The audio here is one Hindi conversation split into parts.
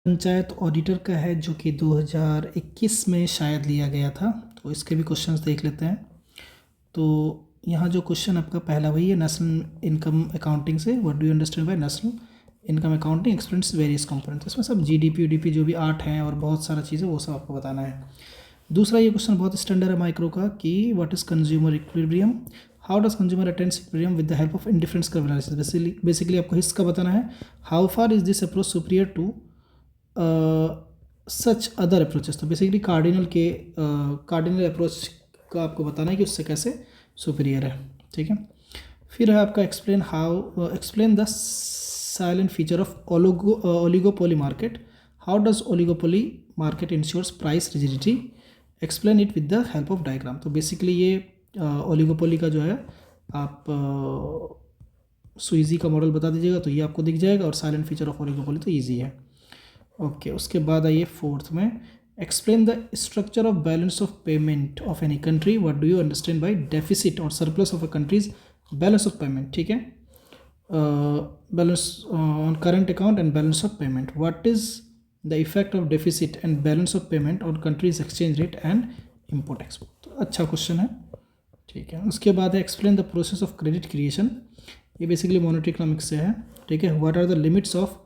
पंचायत ऑडिटर का है जो कि 2021 में शायद लिया गया था, तो इसके भी क्वेश्चंस देख लेते हैं। तो यहाँ जो क्वेश्चन आपका पहला वही है, नेशनल इनकम अकाउंटिंग से what do you understand bye national income accounting explains various components. इसमें सब जीडीपी वीडीपी जो भी 8 हैं और बहुत सारा चीज़ें वो सब आपको बताना है। दूसरा ये क्वेश्चन बहुत स्टैंडर्ड है माइक्रो का कि what is consumer equilibrium, how does consumer attends equilibrium with the help of indifference curve analysis. Basically आपको हिस्स का बताना है, how far is this approach superior to such other approaches. तो बेसिकली कार्डिनल अप्रोच का आपको बताना है कि उससे कैसे सुपीरियर है। ठीक है, फिर है आपका explain the silent feature of oligopoly market, how does oligopoly market ensures price rigidity, explain it with the help of diagram. तो बेसिकली ये ओलिगोपोली का जो है आप सुइजी का मॉडल बता दीजिएगा तो ये आपको दिख जाएगा, और साइलेंट फीचर ऑफ ओलिगोपोली तो ईजी है। ओके, उसके बाद आइए फोर्थ में, explain the structure of balance of payment of any country, what do you understand by deficit और surplus of a country's balance of payment. ठीक है, balance on current account and balance of payment, what is the effect of deficit and balance of payment on country's exchange rate and import export. तो अच्छा क्वेश्चन है। ठीक है, उसके बाद है explain the process of credit creation, ये बेसिकली मॉनेटरी इकोनॉमिक्स से है। ठीक है, what are the limits of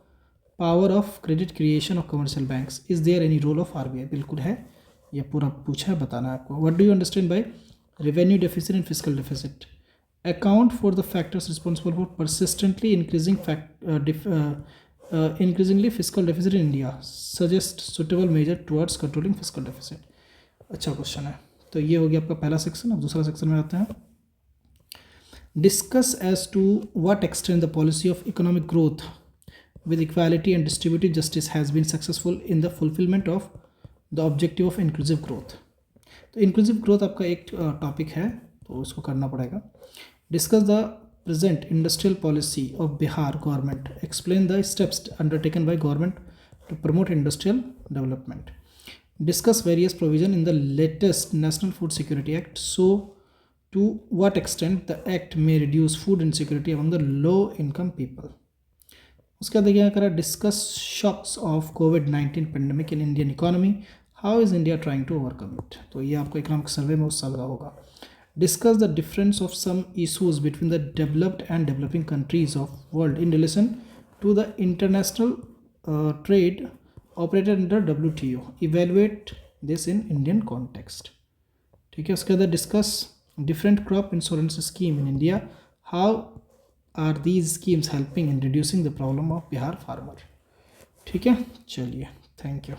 power of credit creation of commercial banks, is there any role of RBI. बिल्कुल है, ये पूरा पूछा है, बताना है आपको। What do you understand by revenue deficit and fiscal deficit, account for the factors responsible for persistently increasingly fiscal deficit in India, suggest suitable measure towards controlling fiscal deficit. अच्छा क्वेश्चन है। तो ये हो गया आपका पहला सेक्शन। अब दूसरा सेक्शन में आते हैं, discuss as to what extend the policy of economic growth with equality and distributive justice has been successful in the fulfillment of the objective of inclusive growth। तो inclusive growth आपका एक टॉपिक है, तो उसको करना पड़ेगा। Discuss the present industrial policy of Bihar government, explain the steps undertaken by government to promote industrial development, discuss various provision in the latest National Food Security Act, so to what extent the act may reduce food insecurity among the low income people। उसके बाद देखिए करा, डिस्कस शॉक्स ऑफ कोविड-19 pandemic in Indian economy, how is India trying to overcome it. तो ये आपको इकोनॉमिक सर्वे में उस साल का होगा। Discuss the difference of some issues between the developed and developing countries of world in relation to the international trade operated under WTO, evaluate this in Indian context. ठीक है, उसके बाद discuss different crop insurance scheme in India, how are these schemes helping in reducing the problem of Bihar farmer। ठीक है, चलिए, थैंक यू।